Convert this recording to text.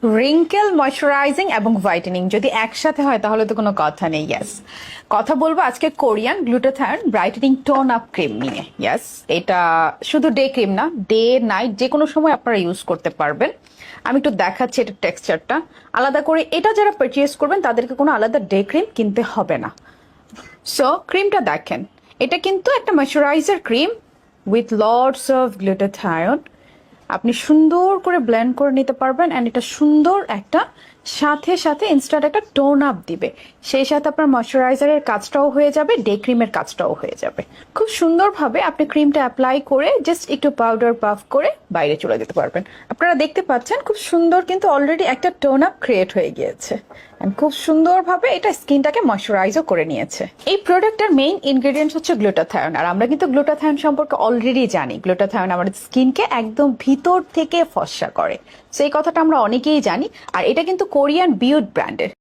Wrinkle moisturising এবং whitening যদি একসাথে হয় তাহলে তো কোনো কথা নেই। ইয়েস, কথা বলবো আজকে Korean glutathione brightening tone up cream নিয়ে। ইয়েস, এটা শুধু ডে ক্রিম না, ডে নাইট যে কোনো সময় আপনারা ইউজ করতে পারবেন। আমি একটু দেখাচ্ছি এটার টেক্সচারটা আলাদা করে। এটা যারা পারচেজ করবেন তাদেরকে কোনো আলাদা ডে ক্রিম কিনতে হবে না। সো ক্রিমটা দেখেন, এটা কিন্তু একটা moisturiser cream with lots of glutathione. আপনি সুন্দর করে ব্লেন্ড করে নিতে পারবেন অ্যান্ড এটা সুন্দর একটা সাথে সাথে ইনস্ট্যান্ট একটা টোন আপ দিবে। সেই সাথে আপনার ময়শ্চারাইজারের কাজটাও হয়ে যাবে, ডে ক্রিমের কাজটাও হয়ে যাবে। খুব সুন্দরভাবে আপনি ক্রিমটা অ্যাপ্লাই করে জাস্ট একটু পাউডার পাফ করে বাইরে চলে যেতে পারবেন। আপনারা দেখতে পাচ্ছেন খুব সুন্দর কিন্তু অলরেডি একটা টোন আপ ক্রিয়েট হয়ে গিয়েছে। খুব সুন্দরভাবে এটা স্কিনটাকে ময়শ্চারাইজও করে নিয়েছে। এই প্রোডাক্টের মেইন ইনগ্রেডিয়েন্টস হচ্ছে গ্লুটাথায়ন। আর আমরা কিন্তু গ্লুটাথায়ন সম্পর্কে অলরেডি জানি, গ্লুটাথায়ন আমাদের স্কিনকে একদম ভিতর থেকে ফর্সা করে। সেই কথাটা আমরা অনেকেই জানি। আর এটা কিন্তু কোরিয়ান বিউটি ব্র্যান্ডের।